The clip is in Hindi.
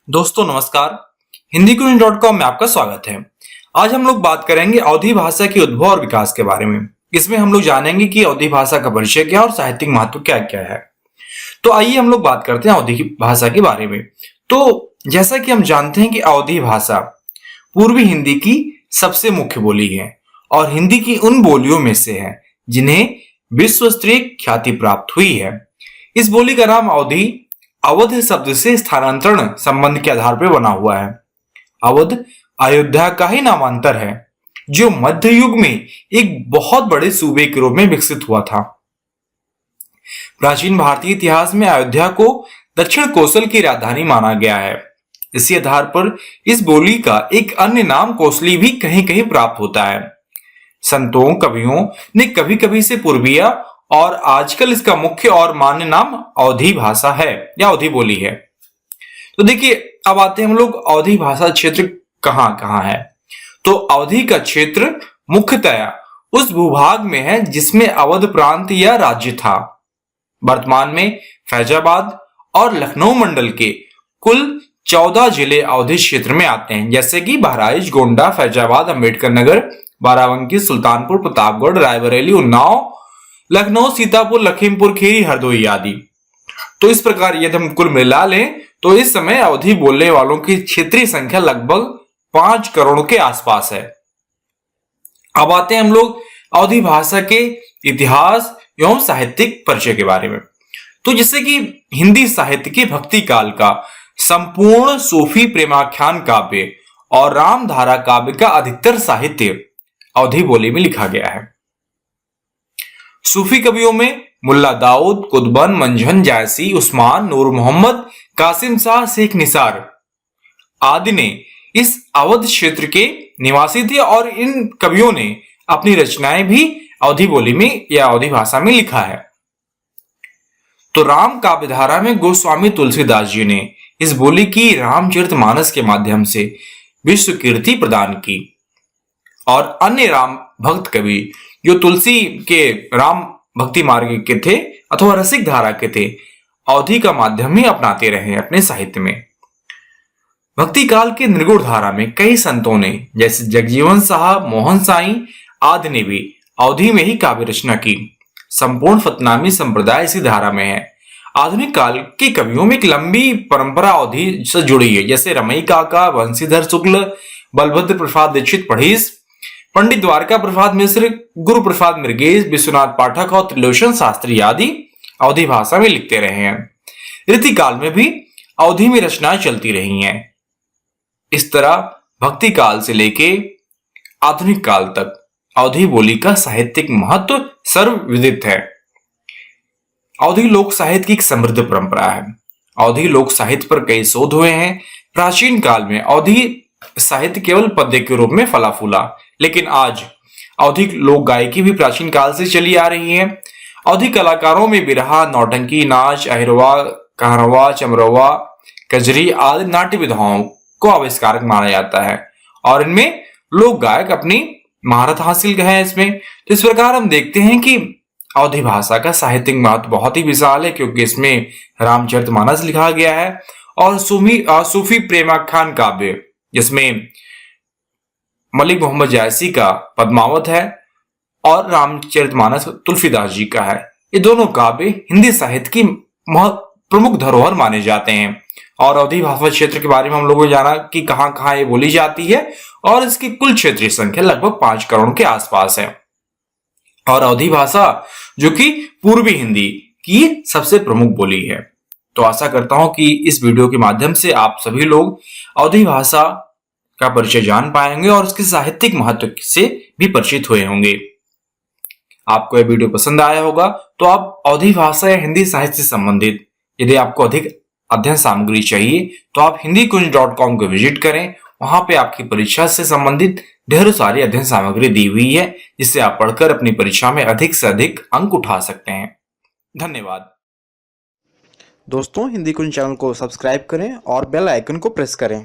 दोस्तों नमस्कार, हिंदीक्विज.com में आपका स्वागत है। आज हम लोग बात करेंगे अवधी भाषा के उद्भव और विकास के बारे में। इसमें हम लोग जानेंगे कि अवधी भाषा का परिचय क्या और साहित्यिक महत्व क्या क्या है। तो आइए हम लोग बात करते हैं अवधी भाषा के बारे में। तो जैसा कि हम जानते हैं कि अवधी भाषा पूर्वी हिंदी की सबसे मुख्य बोली है और हिंदी की उन बोलियों में से है जिन्हें विश्व स्तरीय ख्याति प्राप्त हुई है। इस बोली का नाम अवध शब्द से स्थानांतरण संबंध के आधार पर बना हुआ है। अवध अयोध्या का ही नामांतर है जो मध्य युग में एक बहुत बड़े सूबे के रूप में विकसित हुआ था। प्राचीन भारतीय इतिहास में अयोध्या को दक्षिण कोसल की राजधानी माना गया है। इसी आधार पर इस बोली का एक अन्य नाम कोसली भी कहीं कहीं प्राप्त होता है। संतों कवियों ने कभी कभी से पूर्विया और आजकल इसका मुख्य और मान्य नाम अवधी भाषा है या अवधी बोली है। तो देखिए, अब आते हैं हम लोग अवधी भाषा क्षेत्र कहां कहां है। तो अवधी का क्षेत्र मुख्यतया उस भूभाग में है जिसमें अवध प्रांत या राज्य था। वर्तमान में फैजाबाद और लखनऊ मंडल के कुल 14 जिले अवधी क्षेत्र में आते हैं, जैसे कि बहराइच, गोंडा, फैजाबाद, अंबेडकर नगर, बाराबंकी, सुल्तानपुर, प्रतापगढ़, रायबरेली, उन्नाव, लखनऊ, सीतापुर, लखीमपुर खीरी, हरदोई आदि। तो इस प्रकार यदि हम कुल मिला लें तो इस समय अवधी बोलने वालों की क्षेत्रीय संख्या लगभग 5 करोड़ के आसपास है। अब आते हैं हम लोग अवधी भाषा के इतिहास एवं साहित्यिक परिचय के बारे में। तो जैसे कि हिंदी साहित्य के भक्ति काल का संपूर्ण सूफी प्रेमाख्यान काव्य और रामधारा काव्य का अधिकतर साहित्य अवधी बोली में लिखा गया है। सूफी कवियों में मुल्ला दाऊद, कुतुबन, मंझन, जायसी, उस्मान, नूर मोहम्मद, कासिम शाह, शेख निसार आदि ने इस अवध क्षेत्र के निवासी थे और इन कवियों ने अपनी रचनाएं भी अवधी बोली में या अवधी भाषा में लिखा है। तो राम काव्यधारा में गोस्वामी तुलसीदास जी ने इस बोली की रामचरितमानस के माध्यम से विश्व कीर्ति प्रदान की और अन्य राम भक्त कवि जो तुलसी के राम भक्ति मार्ग के थे अथवा रसिक धारा के थे, अवधी का माध्यम ही अपनाते रहे अपने साहित्य में। भक्ति काल के निर्गुण धारा में कई संतों ने जैसे जगजीवन साहब, मोहन साई आदि ने भी अवधी में ही काव्य रचना की। संपूर्ण फतनामी संप्रदाय इसी धारा में है। आधुनिक काल के कवियों में एक लंबी परंपरा अवधी से जुड़ी है, जैसे रमई काका, बंशीधर शुक्ल, बलभद्र प्रसाद दीक्षित पढ़ीस, पंडित द्वारका प्रसाद मिश्र, गुरु प्रसाद मृगेश, विश्वनाथ पाठक और त्रिलोचन शास्त्री आदि अवधी भाषा में लिखते रहे हैं। रीतिकाल में भी अवधी में रचनाएं चलती रही हैं। इस तरह भक्ति काल से लेके आधुनिक काल तक अवधी बोली का साहित्यिक महत्व सर्वविदित है। अवधी लोक साहित्य की एक समृद्ध परंपरा है। अवधी लोक साहित्य पर कई शोध हुए हैं। प्राचीन काल में अवधी साहित्य केवल पद्य के रूप में फला फूला, लेकिन आज अवधी लोक गायकी भी प्राचीन काल से चली आ रही है। अवधी कलाकारों में बिरहा, नौटंकी, नाच, अहिरवा, कहरवा, चमरवा, कजरी आदि नाट्य विधाओं को आविष्कारक माना जाता है और इनमें लोक गायक अपनी महारत हासिल है इसमें। तो इस प्रकार हम देखते हैं कि अवधी भाषा का साहित्यिक महत्व बहुत ही विशाल है, क्योंकि इसमें रामचरितमानस लिखा गया है और सूफी प्रेमाख्यान काव्य जिसमें मलिक मोहम्मद जायसी का पद्मावत है और रामचरितमानस तुलसीदास जी का है। ये दोनों काव्य हिंदी साहित्य की प्रमुख धरोहर माने जाते हैं। और अवधी भाषा क्षेत्र के बारे में हम लोगों ने जाना कि कहां कहां ये बोली जाती है और इसकी कुल क्षेत्रीय संख्या लगभग 5 करोड़ के आसपास है। और अवधी भाषा जो कि पूर्वी हिंदी की सबसे प्रमुख बोली है। तो आशा करता हूं कि इस वीडियो के माध्यम से आप सभी लोग अवधी भाषा का परिचय जान पाएंगे और उसके साहित्यिक महत्व से भी परिचित हुए होंगे। आपको यह वीडियो पसंद आया होगा तो आप अवधी भाषा या हिंदी साहित्य से संबंधित यदि आपको अधिक अध्ययन सामग्री चाहिए तो आप हिंदीक्विज.com को विजिट करें। वहां पे आपकी परीक्षा से संबंधित ढेरों सारी अध्ययन सामग्री दी हुई है, जिससे आप पढ़कर अपनी परीक्षा में अधिक से अधिक अंक उठा सकते हैं। धन्यवाद। दोस्तों, हिंदी क्विज चैनल को सब्सक्राइब करें और बेल आइकन को प्रेस करें।